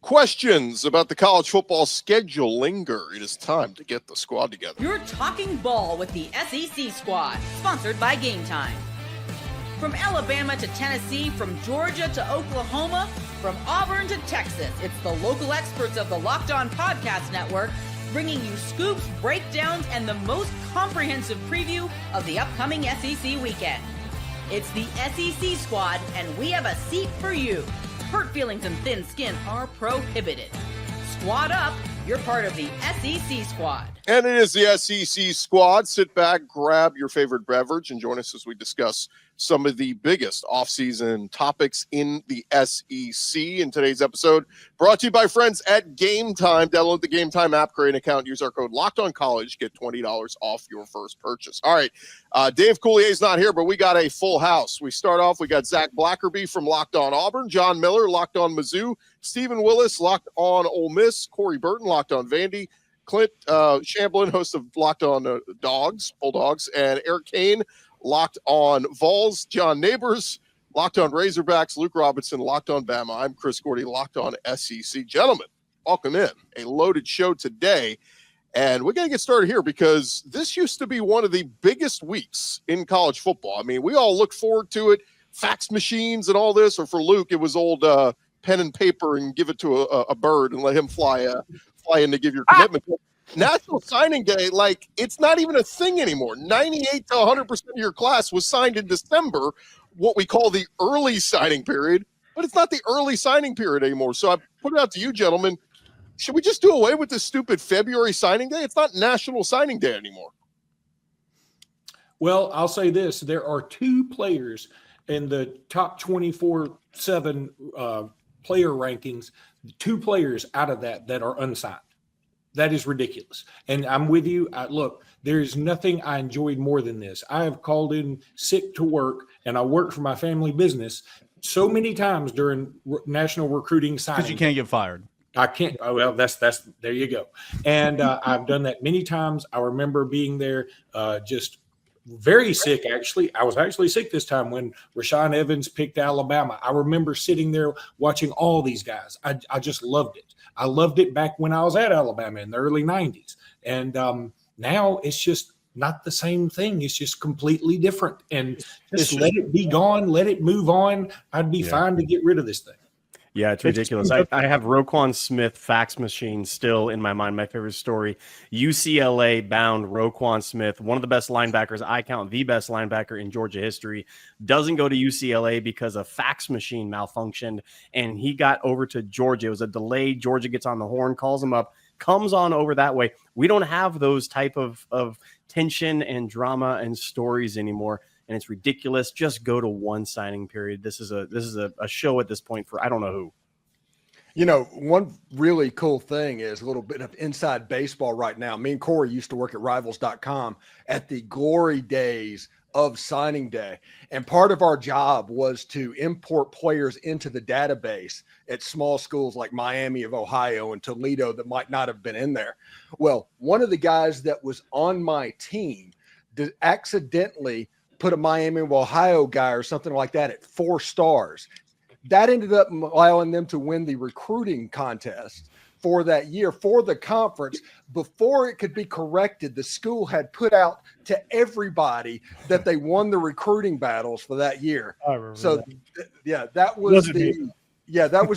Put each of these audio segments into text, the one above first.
Questions about the college football schedule linger. It is time to get the squad together. You're talking ball with the SEC squad, sponsored by Game Time. From Alabama to Tennessee, from Georgia to Oklahoma, from Auburn to Texas, it's the local experts of the Locked On Podcast Network bringing you scoops, breakdowns, and the most comprehensive preview of the upcoming SEC weekend. It's the SEC squad, and we have a seat for you. Hurt feelings and thin skin are prohibited. Squad up, you're part of the SEC squad. And it is the SEC squad. Sit back, grab your favorite beverage, and join us as we discuss some of the biggest offseason topics in the SEC. In today's episode, brought to you by friends at Game Time. Download the Game Time app, create an account, use our code LOCKEDONCollege, get $20 off your first purchase. All right, Dave Coulier's not here, but we got a full house. We start off, we got Zach Blackerby from Locked On Auburn, John Miller, Locked On Mizzou, Stephen Willis, Locked On Ole Miss, Corey Burton, Locked On Vandy, Clint Shamblin, host of Locked On Bulldogs, and Eric Kane, Locked On Vols, John Neighbors, Locked On Razorbacks, Luke Robinson, Locked On Bama. I'm Chris Gordy, Locked On SEC. Gentlemen, welcome in. A loaded show today. And we're going to get started here because this used to be one of the biggest weeks in college football. I mean, we all look forward to it, fax machines and all this, or for Luke, it was old pen and paper and give it to a bird and let him fly in to give your commitment. National Signing Day, like, it's not even a thing anymore. 98 to 100% of your class was signed in December, what we call the early signing period, but it's not the early signing period anymore. So I put it out to you, gentlemen. Should we just do away with this stupid February signing day? It's not National Signing Day anymore. Well, I'll say this. There are two players in the top 24/7 player rankings, two players out of that are unsigned. That is ridiculous. And I'm with you. Look, there is nothing I enjoyed more than this. I have called in sick to work, and I work for my family business so many times during national recruiting signing. Because you can't get fired. I can't. Oh, well, that's there you go. And I've done that many times. I remember being there just very sick, actually. I was actually sick this time when Rashaan Evans picked Alabama. I remember sitting there watching all these guys. I just loved it. I loved it back when I was at Alabama in the early 90s. And now it's just not the same thing. It's just completely different. And just let it be gone. Let it move on. I'd be fine to get rid of this thing. Yeah, it's ridiculous. I have Roquan Smith fax machine still in my mind. My favorite story, UCLA bound Roquan Smith, one of the best linebackers. I count the best linebacker in Georgia history, doesn't go to UCLA because a fax machine malfunctioned, and he got over to Georgia. It was a delay. Georgia gets on the horn, calls him up, comes on over that way. We don't have those type of tension and drama and stories anymore. And it's ridiculous. Just go to one signing period. This is a show at this point for I don't know who. You know, one really cool thing is a little bit of inside baseball right now. Me and Corey used to work at rivals.com at the glory days of signing day. And part of our job was to import players into the database at small schools like Miami of Ohio and Toledo that might not have been in there. Well, one of the guys that was on my team accidentally put a Miami of Ohio guy or something like that at 4 stars. That ended up allowing them to win the recruiting contest for that year for the conference. Before it could be corrected, the school had put out to everybody that they won the recruiting battles for that year. I remember so that. That was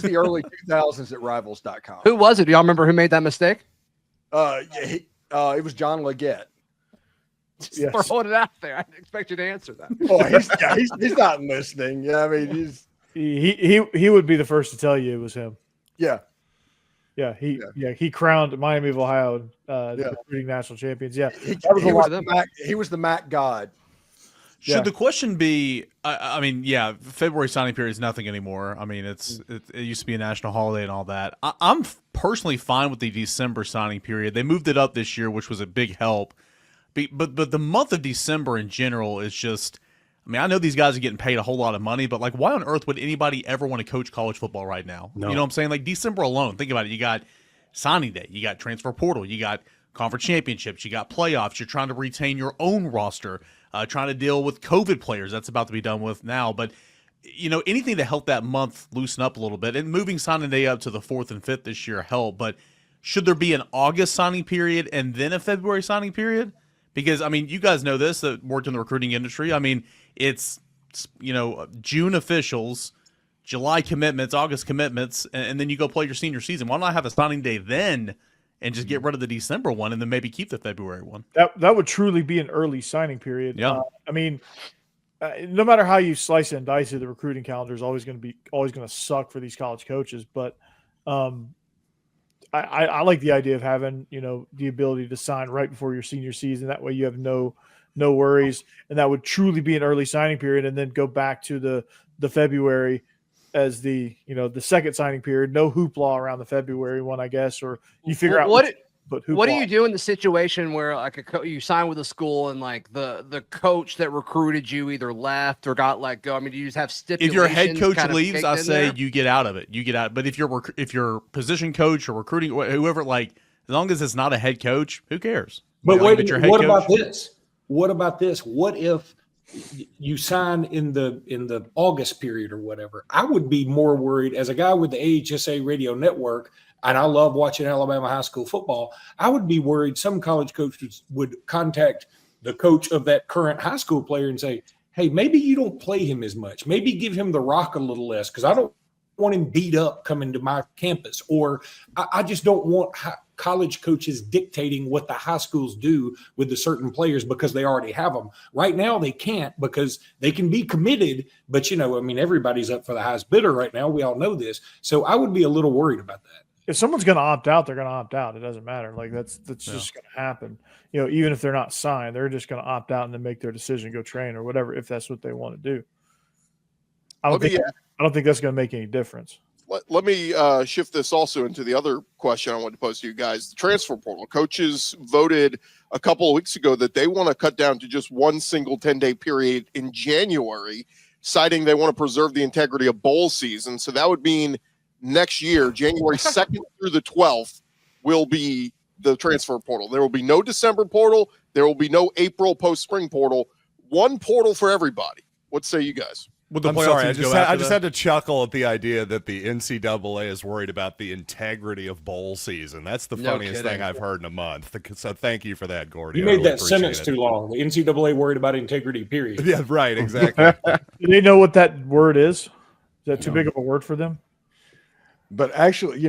the early 2000s at rivals.com. Who was it? Do y'all remember who made that mistake? It was John Leggett. Yes. Throwing it out there. I didn't expect you to answer that. Oh, he's not listening. Yeah, I mean, he would be the first to tell you it was him. Yeah. Yeah, he crowned Miami of Ohio recruiting national champions. Yeah, he was the MAC god. Should the question be? I mean, February signing period is nothing anymore. I mean, it used to be a national holiday and all that. I'm personally fine with the December signing period. They moved it up this year, which was a big help. But the month of December in general is just. I mean, I know these guys are getting paid a whole lot of money, but like, why on earth would anybody ever want to coach college football right now? No. You know what I'm saying? Like December alone, think about it. You got signing day, you got transfer portal, you got conference championships, you got playoffs. You're trying to retain your own roster, trying to deal with COVID players. That's about to be done with now. But anything to help that month loosen up a little bit, and moving signing day up to the 4th and 5th this year helped. But should there be an August signing period and then a February signing period? Because, you guys know this, that worked in the recruiting industry. It's, June officials, July commitments, August commitments, and then you go play your senior season. Why not have a signing day then and just get rid of the December one and then maybe keep the February one? That would truly be an early signing period. Yeah. No matter how you slice it and dice it, the recruiting calendar is always going to suck for these college coaches. But I like the idea of having, the ability to sign right before your senior season. That way you have no worries. And that would truly be an early signing period, and then go back to the February as the second signing period. No hoopla around the February one, I guess, or you figure out what do you do in the situation where you sign with a school and the coach that recruited you either left or got let go? Do you just have stipulations? If your head coach leaves, I say there? you get out of it. You get out. But if your position coach or recruiting, whoever, as long as it's not a head coach, who cares? But wait, what about this? What about this? What if you sign in the August period or whatever? I would be more worried as a guy with the AHSA radio network, and I love watching Alabama high school football. I would be worried some college coaches would contact the coach of that current high school player and say, hey, maybe you don't play him as much. Maybe give him the rock a little less, because I don't want him beat up coming to my campus. Or I just don't want college coaches dictating what the high schools do with the certain players because they already have them. Right now they can't, because they can be committed, but everybody's up for the highest bidder right now. We all know this. So I would be a little worried about that. If someone's going to opt out, they're going to opt out. It doesn't matter. That's just going to happen. Even if they're not signed, they're just going to opt out and then make their decision, go train or whatever, if that's what they want to do. I don't think that's going to make any difference. Let me shift this also into the other question I wanted to pose to you guys. The transfer portal. Coaches voted a couple of weeks ago that they want to cut down to just one single 10-day period in January, citing they want to preserve the integrity of bowl season. So that would mean next year, January 2nd through the 12th, will be the transfer portal. There will be no December portal. There will be no April post-spring portal. One portal for everybody. What say you guys? I'm sorry, I just had to chuckle at the idea that the NCAA is worried about the integrity of bowl season. That's the funniest thing I've heard in a month. So thank you for that, Gordy. You made that sentence too long. The NCAA worried about integrity, period. Yeah, right, exactly. Do they know what that word is? Is that too big of a word for them? But actually,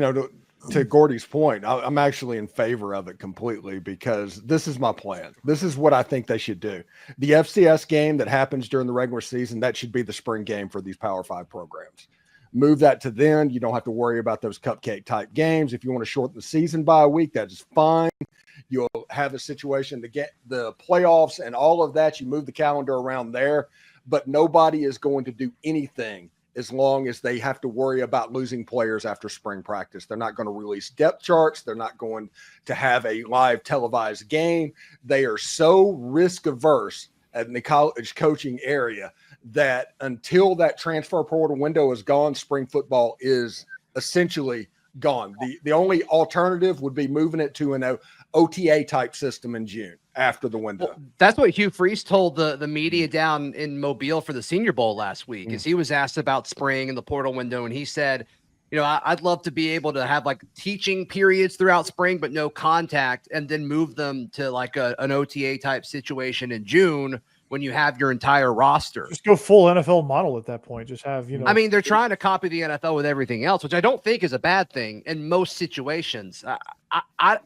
to Gordy's point, I'm actually in favor of it completely, because this is my plan. This is what I think they should do. The FCS game that happens during the regular season, that should be the spring game for these Power 5 programs. Move that to then. You don't have to worry about those cupcake type games. If you want to shorten the season by a week, that is fine. You'll have a situation to get the playoffs and all of that. You move the calendar around there, but nobody is going to do anything as long as they have to worry about losing players after spring practice. They're not going to release depth charts. They're not going to have a live televised game. They are so risk averse in the college coaching area that until that transfer portal window is gone, spring football is essentially gone. The only alternative would be moving it to an OTA type system in June after the window. Well, that's what Hugh Freeze told the media down in Mobile for the Senior Bowl last week, is he was asked about spring and the portal window, and he said, I'd love to be able to have teaching periods throughout spring, but no contact, and then move them to an OTA type situation in June when you have your entire roster. Just go full NFL model at that point. Just have, they're trying to copy the NFL with everything else, which I don't think is a bad thing in most situations. I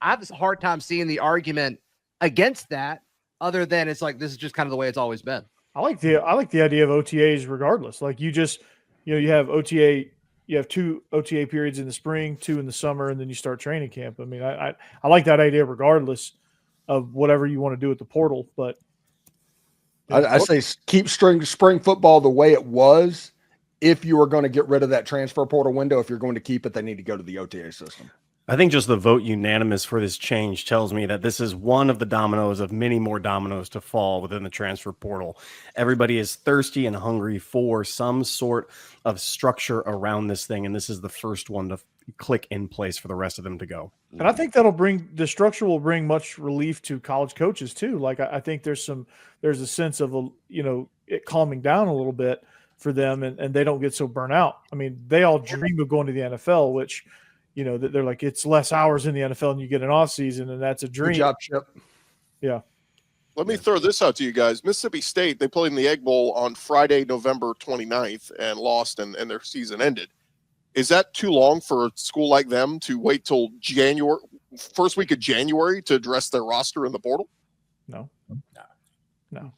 have this hard time seeing the argument against that, other than it's this is just kind of the way it's always been. I like the idea of OTAs regardless. You just, you have OTA, you have 2 OTA periods in the spring, 2 in the summer, and then you start training camp. I like that idea regardless of whatever you want to do with the portal. But I say keep spring football the way it was. If you are going to get rid of that transfer portal window, if you're going to keep it, they need to go to the OTA system. I think just the vote unanimous for this change tells me that this is one of the dominoes of many more dominoes to fall within the transfer portal. Everybody is thirsty and hungry for some sort of structure around this thing, and this is the first one to click in place for the rest of them to go. And I think the structure will bring much relief to college coaches too. I think there's a sense of it calming down a little bit for them, and they don't get so burnt out. I mean, they all dream of going to the NFL, which, you know, they're like, it's less hours in the NFL and you get an off season, and that's a dream. Good job, Chip. Yeah. Let me throw this out to you guys. Mississippi State, they played in the Egg Bowl on Friday, November 29th and lost, and their season ended. Is that too long for a school like them to wait till first week of January to address their roster in the portal? No. All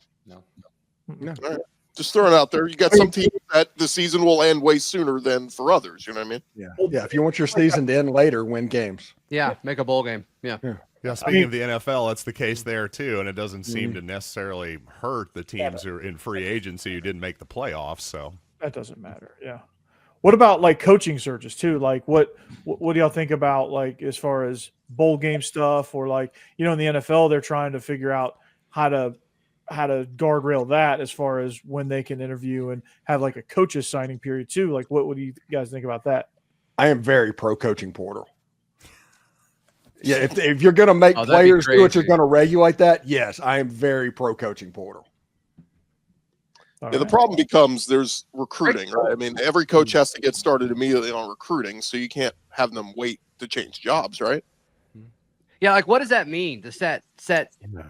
right. Just throwing it out there. You got some teams that the season will end way sooner than for others. You know what I mean? Yeah. If you want your season to end later, win games. Yeah, make a bowl game. Yeah. Speaking of the NFL, that's the case there too, and it doesn't seem to necessarily hurt the teams who are in free agency who didn't make the playoffs. So that doesn't matter. Yeah. What about like coaching searches too? Like what do y'all think about, like, as far as bowl game stuff, or like, you know, in the NFL they're trying to figure out how to guardrail that as far as when they can interview and have like a coach's signing period too. Like what do you guys think about that? I am very pro coaching portal. Yeah, if you're going to make players do it, you're going to regulate that. Yes, I am very pro coaching portal. The problem becomes there's recruiting, right? I mean, every coach has to get started immediately on recruiting, so you can't have them wait to change jobs, right? Yeah, like what does that mean to set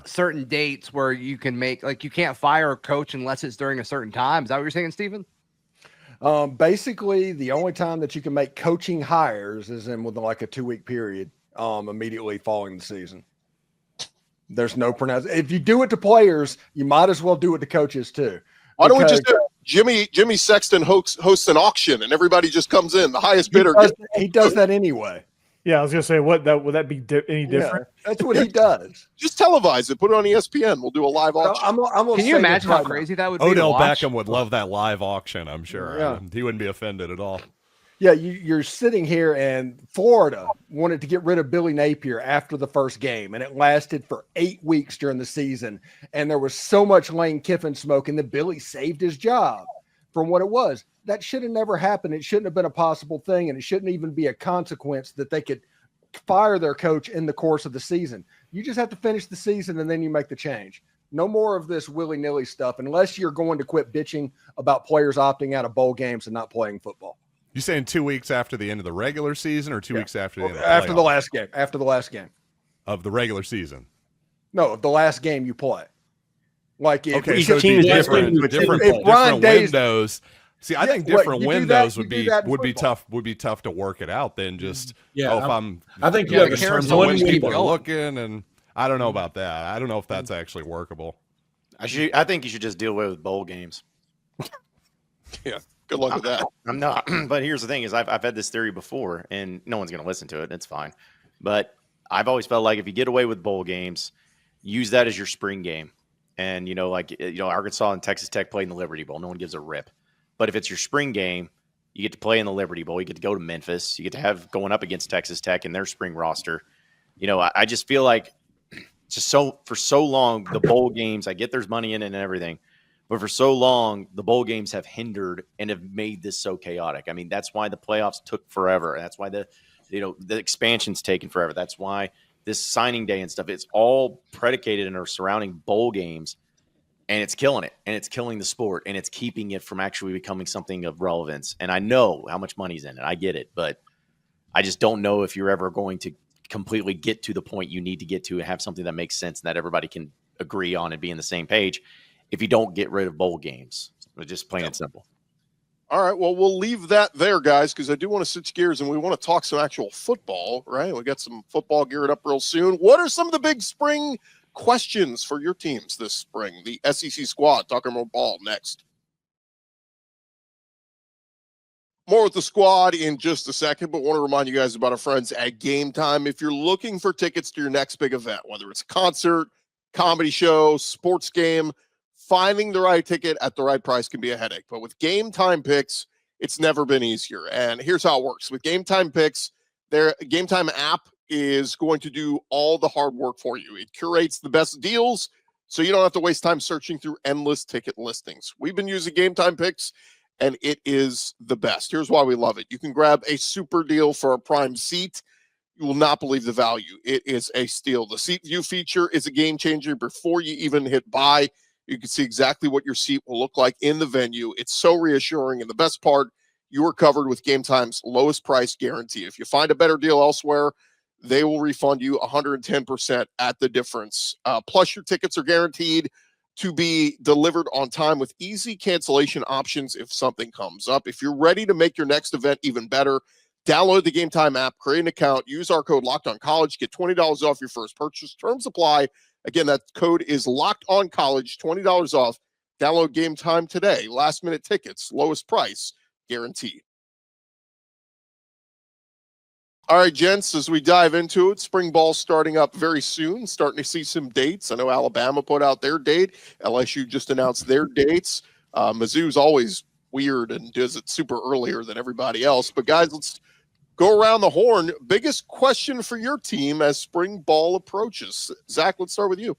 certain dates where you can make, like, you can't fire a coach unless it's during a certain time? Is that what you're saying, Stephen? Basically, the only time that you can make coaching hires is in within like a 2-week period, immediately following the season. There's no pronunciation. If you do it to players, you might as well do it to coaches too. Why don't we just do Jimmy Sexton hosts an auction and everybody just comes in, the highest bidder? He does that anyway. Yeah, I was gonna say, would that be any different? Yeah, that's what he does. Just televise it, put it on ESPN. We'll do a live auction. Can you imagine how crazy that would be? Odell Beckham would love that live auction, I'm sure. Yeah. He wouldn't be offended at all. Yeah, you're sitting here, and Florida wanted to get rid of Billy Napier after the first game, and it lasted for 8 weeks during the season. And there was so much Lane Kiffin smoke, and then Billy saved his job from what it was. That should have never happened. It shouldn't have been a possible thing, and it shouldn't even be a consequence that they could fire their coach in the course of the season. You just have to finish the season, and then you make the change. No more of this willy-nilly stuff unless you're going to quit bitching about players opting out of bowl games and not playing football. You saying 2 weeks after the end of the regular season, or 2 weeks after the end of the after the last game? After the last game of the regular season. No, the last game you play. Like if okay, so team is different windows. See, I think different windows would be tough to work it out than just I think in terms of when people are looking, and I don't know about that. I don't know if that's actually workable. I think you should just deal with bowl games. Yeah. Good luck with that. I'm not. But here's the thing is I've had this theory before, and no one's going to listen to it. It's fine. But I've always felt like if you get away with bowl games, use that as your spring game. And, Arkansas and Texas Tech play in the Liberty Bowl. No one gives a rip. But if it's your spring game, you get to play in the Liberty Bowl. You get to go to Memphis. You get to have going up against Texas Tech in their spring roster. I just feel like for so long, the bowl games, I get there's money in it and everything. But for so long, the bowl games have hindered and have made this so chaotic. I mean, that's why the playoffs took forever. That's why the expansion's taken forever. That's why this signing day and stuff, it's all predicated and are surrounding bowl games, and it's killing it, and it's killing the sport, and it's keeping it from actually becoming something of relevance. And I know how much money's in it. I get it, but I just don't know if you're ever going to completely get to the point you need to get to and have something that makes sense and that everybody can agree on and be on the same page if you don't get rid of bowl games. Just plain and simple. All right, well, we'll leave that there, guys, because I do want to switch gears and we want to talk some actual football, right? We got some football geared up real soon. What are some of the big spring questions for your teams this spring? The SEC squad, talking more ball next. More with the squad in just a second, but want to remind you guys about our friends at Game Time. If you're looking for tickets to your next big event, whether it's a concert, comedy show, sports game, finding the right ticket at the right price can be a headache. But with Game Time Picks, it's never been easier. And here's how it works. With Game Time Picks, their Game Time app is going to do all the hard work for you. It curates the best deals, so you don't have to waste time searching through endless ticket listings. We've been using Game Time Picks, and it is the best. Here's why we love it. You can grab a super deal for a prime seat. You will not believe the value. It is a steal. The seat view feature is a game changer before you even hit buy. You can see exactly what your seat will look like in the venue. It's so reassuring. And the best part, you are covered with Game Time's lowest price guarantee. If you find a better deal elsewhere, they will refund you 110% at the difference. Plus, your tickets are guaranteed to be delivered on time with easy cancellation options if something comes up. If you're ready to make your next event even better, download the Game Time app, create an account, use our code LOCKEDONCollege, get $20 off your first purchase. Terms apply. Again, that code is LOCKEDONCollege, $20 off. Download Game Time today. Last minute tickets, lowest price guaranteed. All right, gents, as we dive into it, spring ball starting up very soon, starting to see some dates. I know Alabama put out their date. LSU just announced their dates. Mizzou's always weird and does it super earlier than everybody else. But, guys, let's go around the horn. Biggest question for your team as spring ball approaches. Zach, let's start with you.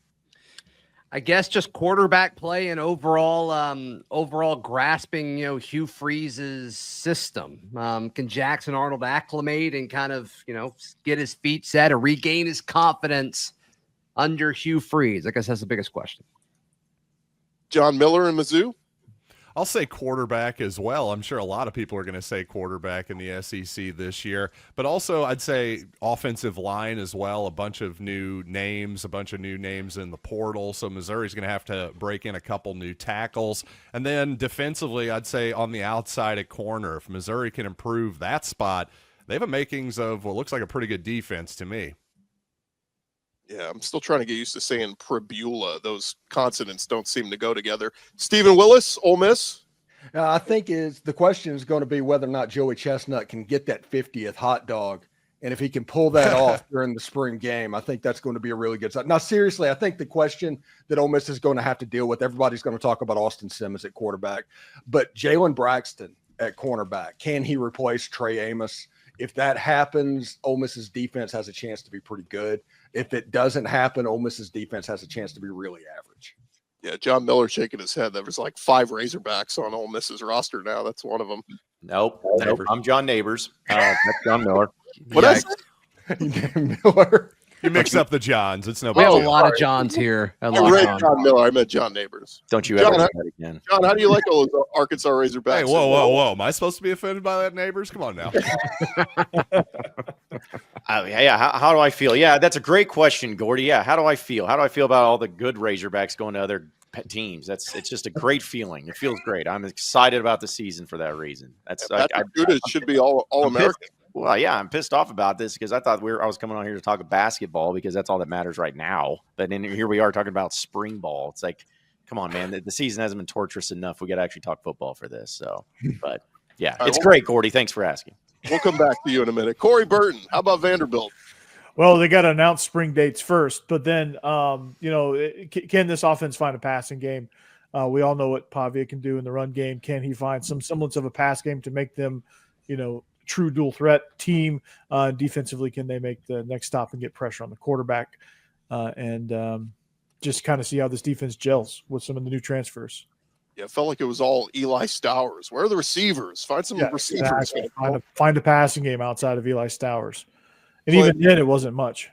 I guess just quarterback play and overall grasping, Hugh Freeze's system. Can Jackson Arnold acclimate and kind of, get his feet set or regain his confidence under Hugh Freeze? I guess that's the biggest question. John Miller and Mizzou? I'll say quarterback as well. I'm sure a lot of people are going to say quarterback in the SEC this year, but also I'd say offensive line as well. A bunch of new names in the portal. So Missouri's going to have to break in a couple new tackles. And then defensively, I'd say on the outside at corner, if Missouri can improve that spot, they have a makings of what looks like a pretty good defense to me. Yeah, I'm still trying to get used to saying Pribula. Those consonants don't seem to go together. Stephen Willis, Ole Miss. I think the question is going to be whether or not Joey Chestnut can get that 50th hot dog. And if he can pull that off during the spring game, I think that's going to be a really good side. Now, seriously, I think the question that Ole Miss is going to have to deal with, everybody's going to talk about Austin Simmons at quarterback, but Jalen Braxton at cornerback, can he replace Trey Amos? If that happens, Ole Miss's defense has a chance to be pretty good. If it doesn't happen, Ole Miss's defense has a chance to be really average. Yeah, John Miller shaking his head. There was like 5 Razorbacks on Ole Miss's roster now. That's one of them. Nope. I'm John Neighbors. That's John Miller. What else? Miller. You mix up the Johns. It's no We have a big deal. lot of Johns here. I read John Miller. I meant John Neighbors. Don't you John, ever do that again. John, how do you like all those Arkansas Razorbacks? Hey, whoa. Am I supposed to be offended by that, Neighbors? Come on now. Yeah, how do I feel? Yeah, that's a great question, Gordy. Yeah, how do I feel? How do I feel about all the good Razorbacks going to other teams? It's just a great feeling. It feels great. I'm excited about the season for that reason. That's Patrick should be all American. Well, yeah, I'm pissed off about this because I thought I was coming on here to talk basketball because that's all that matters right now. But then here we are talking about spring ball. It's like, come on, man. The season hasn't been torturous enough. We got to actually talk football for this. So, but yeah, it's great, Gordy. Thanks for asking. We'll come back to you in a minute. Corey Burton, how about Vanderbilt? Well, they got to announce spring dates first, but then, can this offense find a passing game? We all know what Pavia can do in the run game. Can he find some semblance of a pass game to make them, true dual threat team? Defensively, can they make the next stop and get pressure on the quarterback? And just kind of see how this defense gels with some of the new transfers. Yeah, it felt like it was all Eli Stowers. Where are the receivers? Find some receivers. Exactly. Find a passing game outside of Eli Stowers. And even then, it wasn't much.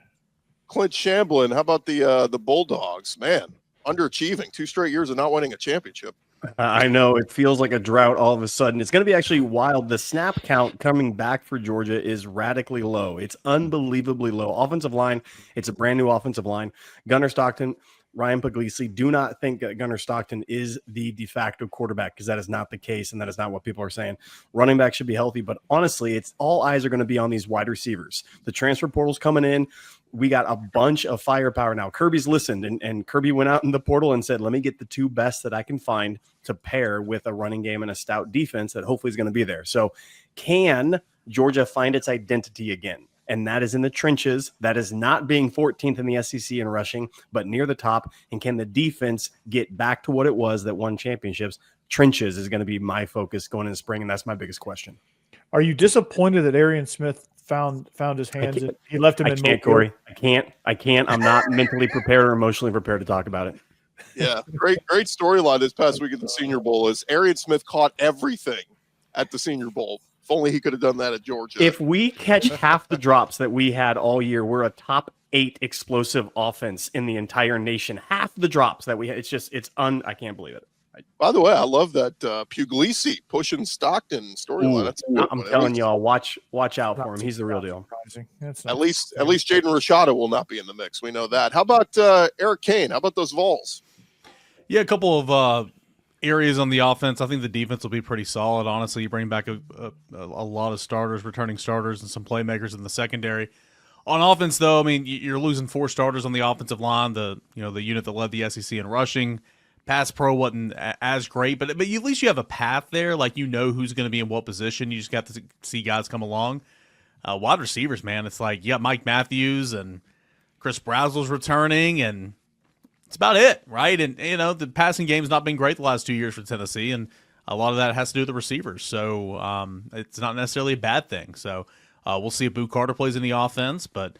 Clint Shamblin, how about the Bulldogs? Man, underachieving. 2 straight years of not winning a championship. I know it feels like a drought all of a sudden. It's going to be actually wild. The snap count coming back for Georgia is radically low. It's unbelievably low. Offensive line, it's a brand new offensive line. Gunnar Stockton, Ryan Puglisi, do not think that Gunnar Stockton is the de facto quarterback because that is not the case and that is not what people are saying. Running back should be healthy, but honestly, it's all eyes are going to be on these wide receivers. The transfer portal's coming in. We got a bunch of firepower now. Kirby's listened, and Kirby went out in the portal and said, let me get the 2 best that I can find to pair with a running game and a stout defense that hopefully is going to be there. So can Georgia find its identity again? And that is in the trenches. That is not being 14th in the SEC in rushing, but near the top. And can the defense get back to what it was that won championships? Trenches is going to be my focus going into spring, and that's my biggest question. Are you disappointed that Arian Smith found his hands? He left him in Mobile? Corey. I can't. I'm not mentally prepared or emotionally prepared to talk about it. Yeah, great storyline this past week at the Senior Bowl is Arian Smith caught everything at the Senior Bowl. If only he could have done that at Georgia. If we catch half the drops that we had all year, we're a top 8 explosive offense in the entire nation. Half the drops that we had. I can't believe it. By the way, I love that Puglisi pushing Stockton storyline. That's a good I'm one. telling y'all, watch out for him. He's the real deal. At least Jaden Rashada will not be in the mix. We know that. How about Eric Kane? How about those Vols? Yeah, a couple of areas on the offense. I think the defense will be pretty solid. Honestly, you bring back a lot of starters, returning starters, and some playmakers in the secondary. On offense, though, I mean, you're losing 4 starters on the offensive line. The unit that led the SEC in rushing. Pass pro wasn't as great, but at least you have a path there. Like, who's going to be in what position. You just got to see guys come along. Wide receivers, man, it's like you got Mike Matthews and Chris Brazel's returning, and it's about it, right? And, the passing game's not been great the last 2 years for Tennessee, and a lot of that has to do with the receivers. So it's not necessarily a bad thing. So we'll see if Boo Carter plays in the offense, but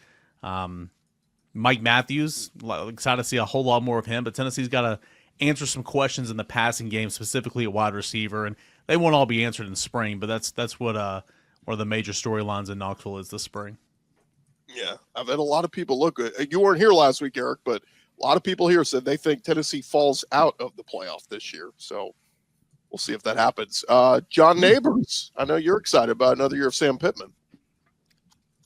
Mike Matthews, excited to see a whole lot more of him. But Tennessee's got to answer some questions in the passing game, specifically at wide receiver, and they won't all be answered in spring, but that's what one of the major storylines in Knoxville is this spring. Yeah, I've had a lot of people look. You weren't here last week, Eric, but a lot of people here said they think Tennessee falls out of the playoff this year. So we'll see if that happens. John Neighbors, I know you're excited about another year of Sam Pittman.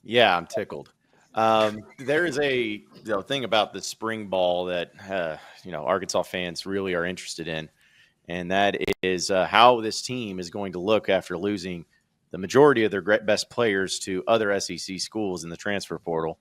Yeah, I'm tickled. There is a thing about the spring ball that Arkansas fans really are interested in, and that is how this team is going to look after losing the majority of their best players to other SEC schools in the transfer portal.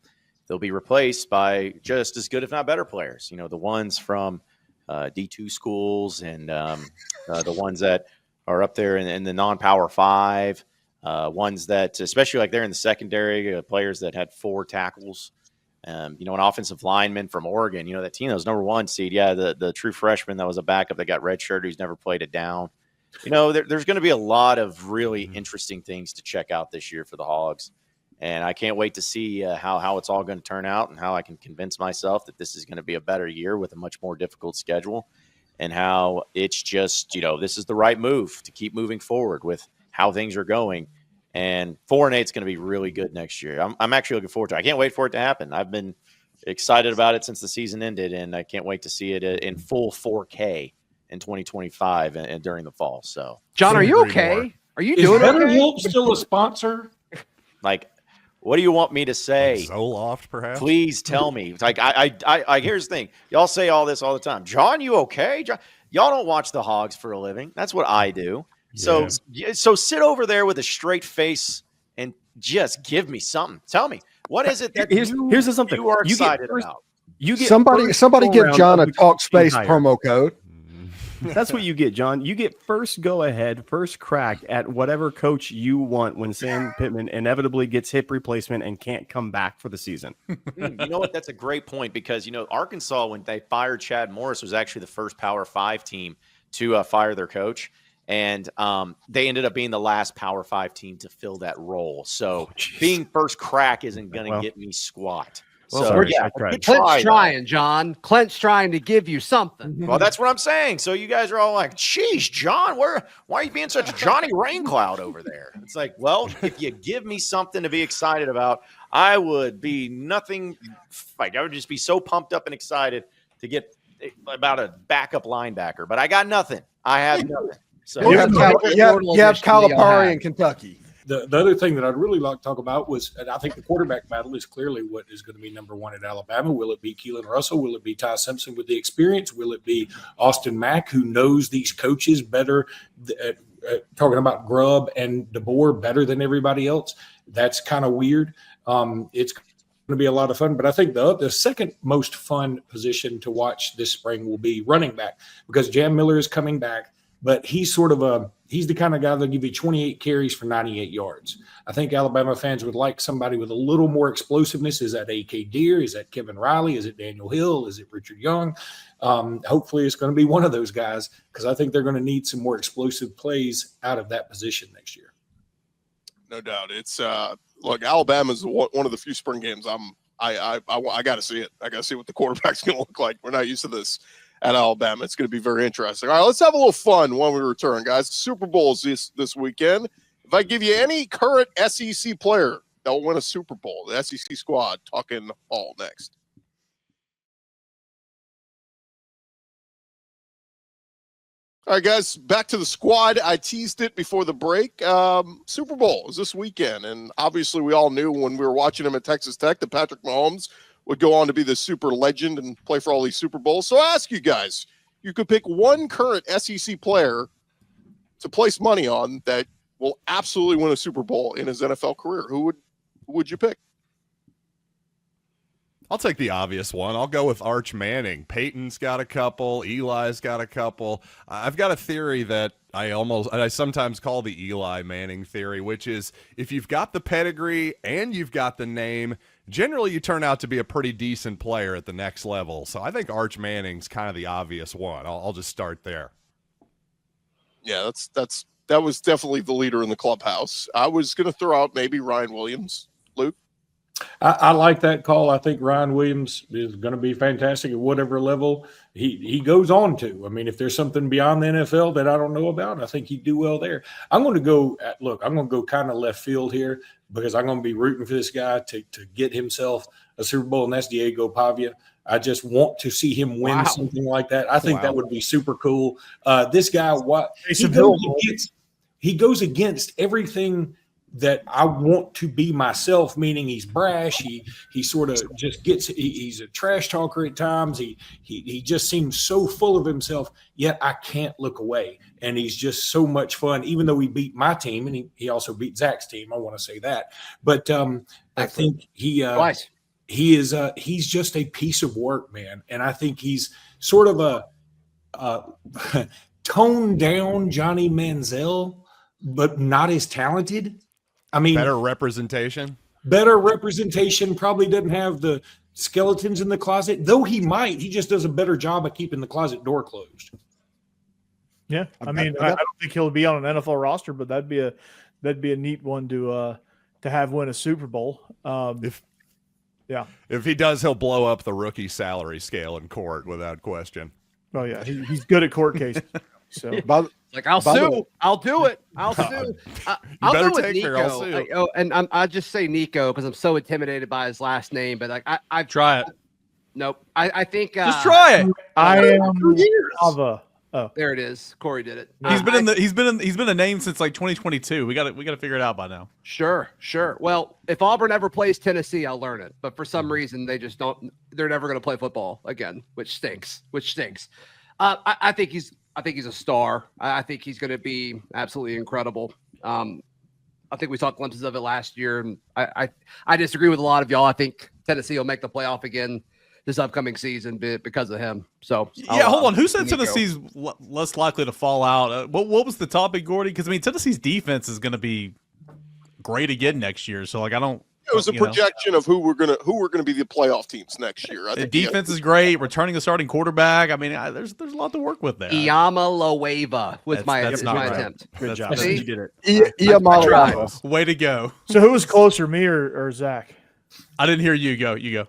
They'll be replaced by just as good, if not better, players. The ones from D2 schools and the ones that are up there in the non-Power 5. Ones that, especially like they're in the secondary, players that had 4 tackles, an offensive lineman from Oregon, that team that was number 1 seed. Yeah. The true freshman that was a backup that got redshirted, who's never played it down. There's going to be a lot of really interesting things to check out this year for the Hogs. And I can't wait to see how it's all going to turn out and how I can convince myself that this is going to be a better year with a much more difficult schedule, and how it's just, this is the right move to keep moving forward with how things are going. And 4-8 is going to be really good next year. I'm actually looking forward to it. I can't wait for it to happen. I've been excited about it since the season ended, and I can't wait to see it in full 4K in 2025 and during the fall. So, John, are you okay? Are you doing Better okay? Help still a sponsor? Like, what do you want me to say? Zoloft, perhaps? Please tell me. Like, I here's the thing. Y'all say all this all the time. John, you okay? John, y'all don't watch the Hogs for a living. That's what I do. So sit over there with a straight face and just give me something. Tell me, what is it that here's something you are excited about? You get somebody give John a talk space promo code. That's what you get, John. You get first go ahead, first crack at whatever coach you want when Sam Pittman inevitably gets hip replacement and can't come back for the season. You know what? That's a great point, because, Arkansas, when they fired Chad Morris, was actually the first Power 5 team to fire their coach. And they ended up being the last Power 5 team to fill that role. So being first crack isn't going to get me squat. Well, so, sorry, yeah, Clint's trying, John. Clint's trying to give you something. Well, that's what I'm saying. So you guys are all like, geez, John, why are you being such a Johnny Raincloud over there? It's like, well, if you give me something to be excited about, I would be nothing like, I would just be so pumped up and excited to get about a backup linebacker. But I got nothing. I have nothing. So You have Calipari in Kentucky. The other thing that I'd really like to talk about was, and I think the quarterback battle is clearly what is going to be number 1 at Alabama. Will it be Keelan Russell? Will it be Ty Simpson with the experience? Will it be Austin Mack, who knows these coaches better, talking about Grubb and DeBoer better than everybody else? That's kind of weird. It's going to be a lot of fun, but I think the second most fun position to watch this spring will be running back, because Jam Miller is coming back. But he's he's the kind of guy that'll give you 28 carries for 98 yards. I think Alabama fans would like somebody with a little more explosiveness. Is that A.K. Deere? Is that Kevin Riley? Is it Daniel Hill? Is it Richard Young? Hopefully it's going to be one of those guys, because I think they're going to need some more explosive plays out of that position next year. No doubt. It's look, Alabama's one of the few spring games I got to see it. I got to see what the quarterback's going to look like. We're not used to this at Alabama. It's going to be very interesting. All right, let's have a little fun when we return, guys. Super Bowl is this weekend. If I give you any current SEC player that will win a Super Bowl? The SEC squad talking all next. All right, guys, back to the squad. I teased it before the break. Super Bowl is this weekend, and obviously we all knew when we were watching him at Texas Tech that Patrick Mahomes would go on to be the super legend and play for all these Super Bowls. So I ask you guys, you could pick one current SEC player to place money on that will absolutely win a Super Bowl in his NFL career. Who would you pick? I'll take the obvious one. I'll go with Arch Manning. Peyton's got a couple. Eli's got a couple. I've got a theory that I sometimes call the Eli Manning theory, which is if you've got the pedigree and you've got the name, generally you turn out to be a pretty decent player at the next level. So I think Arch Manning's kind of the obvious one. I'll just start there. Yeah, that was definitely the leader in the clubhouse. I was going to throw out maybe Ryan Williams. Luke? I like that call. I think Ryan Williams is going to be fantastic at whatever level he goes on to. I mean, if there's something beyond the NFL that I don't know about, I think he'd do well there. I'm going to go kind of left field here because I'm going to be rooting for this guy to get himself a Super Bowl, and that's Diego Pavia. I just want to see him win something like that. I think that would be super cool. This guy, he goes against everything that I want to be myself, meaning he's brash. He sort of just he's a trash talker at times. He just seems so full of himself, yet I can't look away. And he's just so much fun, even though he beat my team and he also beat Zach's team. I want to say that. But I think he's just a piece of work, man. And I think he's sort of a toned down Johnny Manziel, but not as talented. I mean, better representation, probably doesn't have the skeletons in the closet, though he might. He just does a better job of keeping the closet door closed. Yeah. I mean, I don't think he'll be on an NFL roster, but that'd be a neat one to have win a Super Bowl. If he does, he'll blow up the rookie salary scale in court without question. Oh yeah. He's good at court cases. So I'll sue. I'll do it. I'll sue. I'll go with Nico. I just say Nico because I'm so intimidated by his last name. But I've try it. Nope. I think just try it. I am Ava. Oh, there it is. Corey did it. He's been a name since like 2022. We got to figure it out by now. Sure. Well, if Auburn ever plays Tennessee, I'll learn it. But for some reason, they just don't. They're never going to play football again, which stinks. I think he's a star. I think he's going to be absolutely incredible. I think we saw glimpses of it last year, and I disagree with a lot of y'all. I think Tennessee will make the playoff again this upcoming season because of him. So hold on. Who said Tennessee's less likely to fall out? What was the topic, Gordy? Because I mean, Tennessee's defense is going to be great again next year. So like, I don't. It was a projection of who were gonna be the playoff teams next year. I think the defense is great. Returning the starting quarterback. I mean, there's a lot to work with there. Iama Loeva was my attempt. Good job. You did it. Way to go. So who was closer, me or Zach? I didn't hear you go. You go.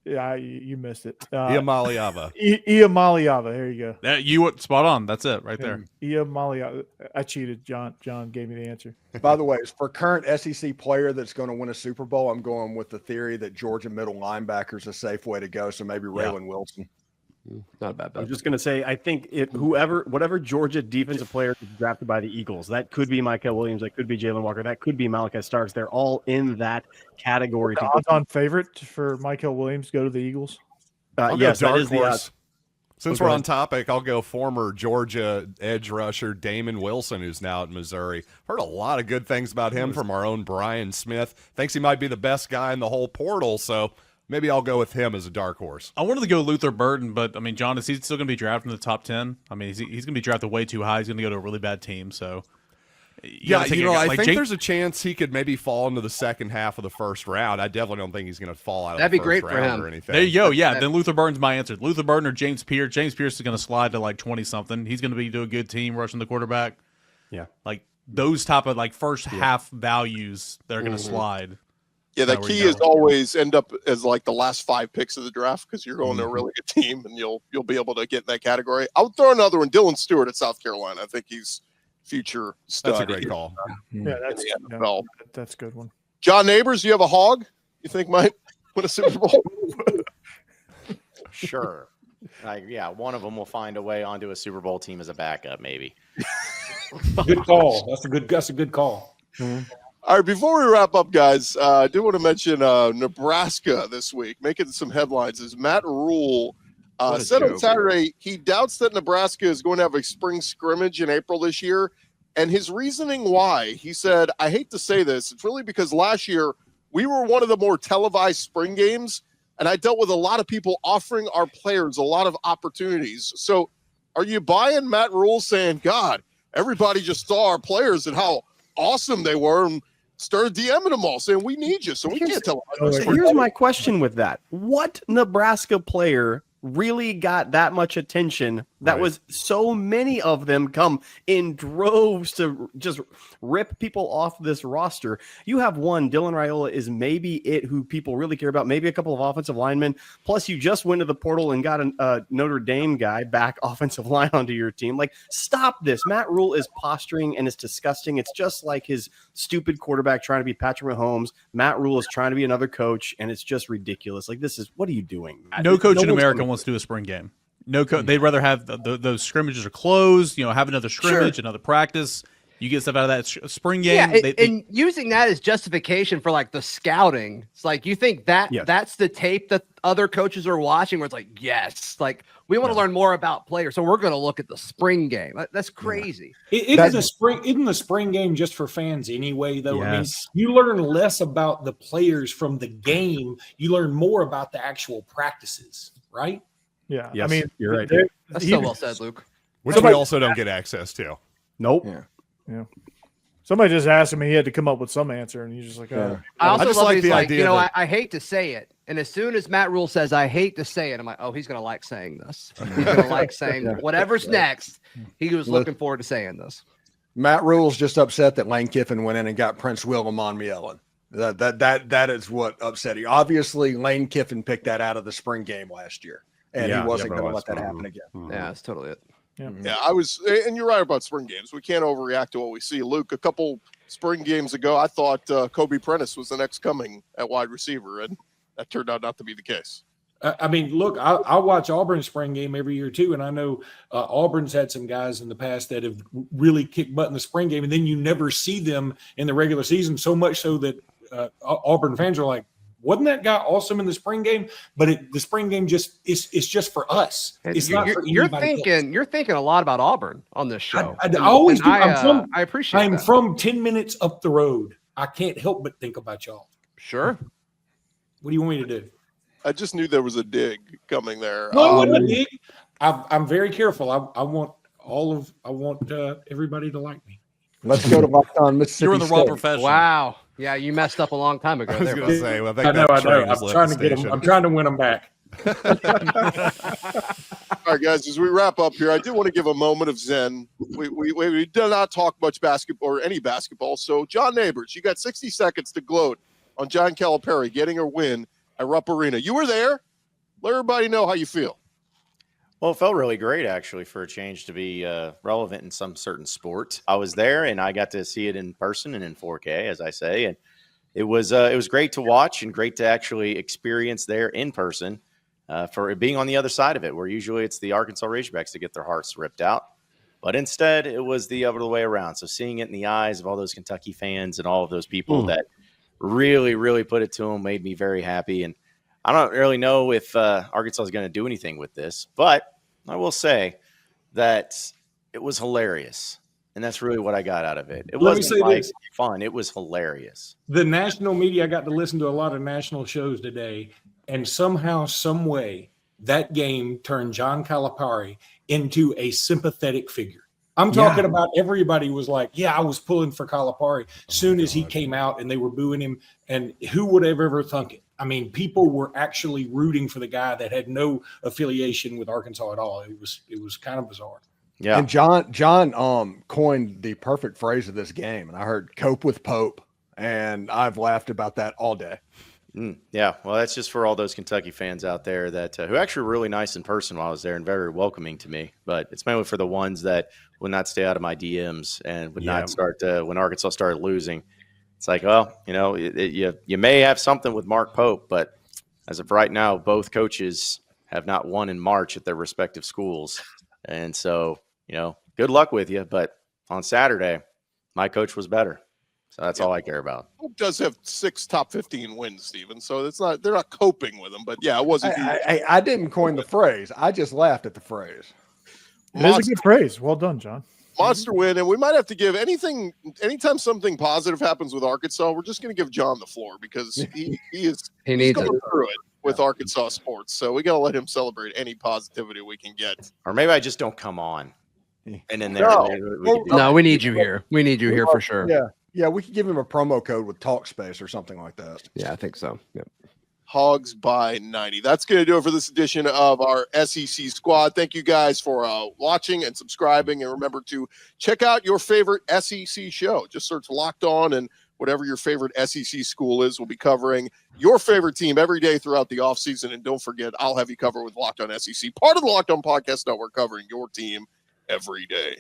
Yeah, you missed it. Iamaliava. Iamaliava. There you go. You were spot on. That's it right there. Iamaliava. I cheated. John gave me the answer. By the way, for current SEC player that's going to win a Super Bowl, I'm going with the theory that Georgia middle linebacker is a safe way to go. So maybe Raylan Wilson. Not a bad bet. I was just going to say, I think whatever Georgia defensive player is drafted by the Eagles, that could be Micah Williams, that could be Jalen Walker, that could be Malachi Starks. They're all in that category. The odds-on favorite for Micah Williams go to the Eagles? Yes, that is the odds. Since we're on topic, I'll go former Georgia edge rusher Damon Wilson, who's now at Missouri. Heard a lot of good things about him from our own Brian Smith. Thinks he might be the best guy in the whole portal, so maybe I'll go with him as a dark horse. I wanted to go Luther Burden, but I mean, John, is he still going to be drafted in the top 10? I mean, he's going to be drafted way too high. He's going to go to a really bad team. So, I think there's a chance he could maybe fall into the second half of the first round. I definitely don't think he's going to fall out of the first round or anything. There you go. Yeah, then Luther Burden's my answer. Luther Burden or James Pierce. James Pierce is going to slide to like 20-something. He's going to be to a good team rushing the quarterback. Yeah. Like those type of like first half values that are going to slide. Yeah, the key is always end up as like the last 5 picks of the draft because you're going to a really good team and you'll be able to get in that category. I'll throw another one, Dylan Stewart at South Carolina. I think he's future stud. That's a great call. Yeah, that's a good one. John Neighbors, you have a hog you think might win a Super Bowl? Sure. Yeah, one of them will find a way onto a Super Bowl team as a backup, maybe. Good call. That's a good call. All right, before we wrap up, guys, I do want to mention Nebraska this week, making some headlines. Is Matt Rhule said on Saturday he doubts that Nebraska is going to have a spring scrimmage in April this year. And his reasoning why, he said, I hate to say this, it's really because last year we were one of the more televised spring games, and I dealt with a lot of people offering our players a lot of opportunities. So are you buying Matt Rhule saying, God, everybody just saw our players and how awesome they were and started DMing them all saying, we need you, so we can't tell them. Here's my question with that. What Nebraska player really got that much attention that was so many of them come in droves to just rip people off this roster? You have one, Dylan Rhule is maybe it who people really care about, maybe a couple of offensive linemen, plus you just went to the portal and got a Notre Dame guy back offensive line onto your team. Like, stop this. Matt Rhule is posturing and it's disgusting. It's just like his stupid quarterback trying to be Patrick Mahomes. Matt Rhule is trying to be another coach, and it's just ridiculous. Like, this is, what are you doing, Matt? No coach in America wants to do a spring game. They'd rather have those scrimmages are closed. Have another scrimmage, another practice. You get stuff out of that spring game. Yeah, and using that as justification for like the scouting. It's like, you think that that's the tape that other coaches are watching where it's like, yes, like we want to learn more about players, so we're going to look at the spring game. That's crazy. Isn't the spring game just for fans anyway, though? Yes. I mean, you learn less about the players from the game. You learn more about the actual practices, right? Yeah. Yes, I mean, you're right. That's so well said, Luke. Which we also don't get access to. Nope. Yeah. Somebody just asked him, he had to come up with some answer, and he's just like, oh. I also just love like he's the like, idea that- I hate to say it. And as soon as Matt Rhule says, I hate to say it, I'm like, oh, he's going to like saying this. He's going to like saying whatever's next. He was looking forward to saying this. Matt Rhule's just upset that Lane Kiffin went in and got Prince Willem on Yellen. That is what upset you. Obviously, Lane Kiffin picked that out of the spring game last year, and he wasn't going to let that happen again. Yeah, that's totally it. Yeah, and you're right about spring games. We can't overreact to what we see. Luke, a couple spring games ago, I thought Kobe Prentice was the next coming at wide receiver, and that turned out not to be the case. I mean, look, I watch Auburn's spring game every year too, and I know Auburn's had some guys in the past that have really kicked butt in the spring game, and then you never see them in the regular season, so much so that Auburn fans are like, wasn't that guy awesome in the spring game? But the spring game it's just for us. It's not for anybody else. You're thinking a lot about Auburn on this show. I always do. I appreciate I'm that. from 10 minutes up the road. I can't help but think about y'all. Sure. What do you want me to do? I just knew there was a dig coming there. No, it wasn't a dig. I'm very careful. I want everybody to like me. Let's go to Locked On Mississippi You're in the wrong State. profession. Wow. Yeah, you messed up a long time ago. I was there, going to bud. say, well, I think I know. that train has I'm left trying the to get them. station. I'm trying to win them back. All right, guys, as we wrap up here, I do want to give a moment of zen. We do not talk much basketball or any basketball. So, John Neighbors, you got 60 seconds to gloat on John Calipari getting a win at Rupp Arena. You were there. Let everybody know how you feel. Well, it felt really great, actually, for a change to be relevant in some certain sport. I was there, and I got to see it in person and in 4K, as I say, and it was great to watch and great to actually experience there in person for it being on the other side of it, where usually it's the Arkansas Razorbacks that get their hearts ripped out. But instead, it was the other way around. So seeing it in the eyes of all those Kentucky fans and all of those people that really, really put it to them made me very happy. And I don't really know if Arkansas is going to do anything with this, but I will say that it was hilarious. And that's really what I got out of it. It wasn't like fun. It was hilarious. The national media, I got to listen to a lot of national shows today, and somehow, some way, that game turned John Calipari into a sympathetic figure. I'm talking about everybody was like, yeah, I was pulling for Calipari soon as he came out and they were booing him. And who would have ever thunk it? I mean, people were actually rooting for the guy that had no affiliation with Arkansas at all. It was kind of bizarre. Yeah. And John coined the perfect phrase of this game. And I heard cope with Pope. And I've laughed about that all day. Yeah. Well, that's just for all those Kentucky fans out there that who actually were really nice in person while I was there and very welcoming to me. But it's mainly for the ones that would not stay out of my DMs and would not start when Arkansas started losing. It's like, well, you may have something with Mark Pope, but as of right now, both coaches have not won in March at their respective schools. And so, good luck with you. But on Saturday, my coach was better. So that's all I care about. Pope does have 6 top 15 wins, Steven. So they're not coping with them. But yeah, it wasn't. I didn't coin the phrase. I just laughed at the phrase. It is a good phrase. Well done, John. Monster win, and we might have to give anytime something positive happens with Arkansas, we're just going to give John the floor because he's needs going it. through it with Arkansas sports. So we got to let him celebrate any positivity we can get. Or maybe I just don't come on. And then we need you here. We need you here for sure. Yeah, we could give him a promo code with Talkspace or something like that. Yeah, I think so. Yep. Hogs by 90. That's going to do it for this edition of our SEC Squad. Thank you guys for watching and subscribing. And remember to check out your favorite SEC show. Just search Locked On, and whatever your favorite SEC school is, we'll be covering your favorite team every day throughout the offseason. And don't forget, I'll have you covered with Locked On SEC, part of the Locked On Podcast Network, covering your team every day.